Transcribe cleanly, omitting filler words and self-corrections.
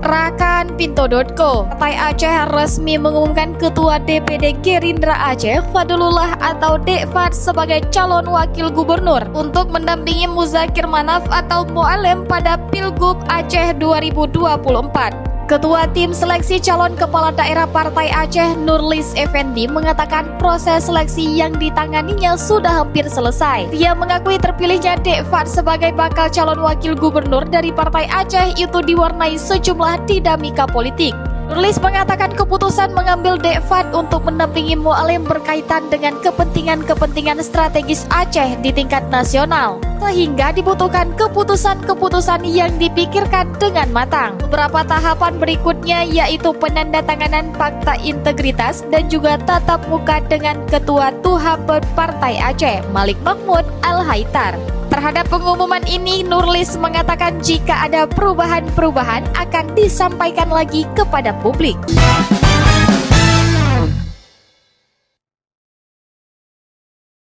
Rakan.Pinto.co, Partai Aceh resmi mengumumkan Ketua DPD Gerindra Aceh, Fadlullah atau Dek Fad sebagai calon wakil gubernur untuk mendampingi Muzakir Manaf atau Mu'alem pada Pilgub Aceh 2024. Ketua Tim Seleksi Calon Kepala Daerah Partai Aceh, Nurlis Effendi, mengatakan proses seleksi yang ditanganinya sudah hampir selesai. Dia mengakui terpilihnya Dek Fad sebagai bakal calon wakil gubernur dari Partai Aceh itu diwarnai sejumlah dinamika politik. Nurlis mengatakan keputusan mengambil Dek Fad untuk mendampingi Mu'alem berkaitan dengan kepentingan-kepentingan strategis Aceh di tingkat nasional, sehingga dibutuhkan keputusan-keputusan yang dipikirkan dengan matang. Beberapa tahapan berikutnya yaitu penandatanganan Fakta Integritas dan juga tatap muka dengan Ketua Tuhabet Partai Aceh, Malik Mahmud Al-Haitar. Terhadap pengumuman ini, Nurlis mengatakan jika ada perubahan-perubahan akan disampaikan lagi kepada publik.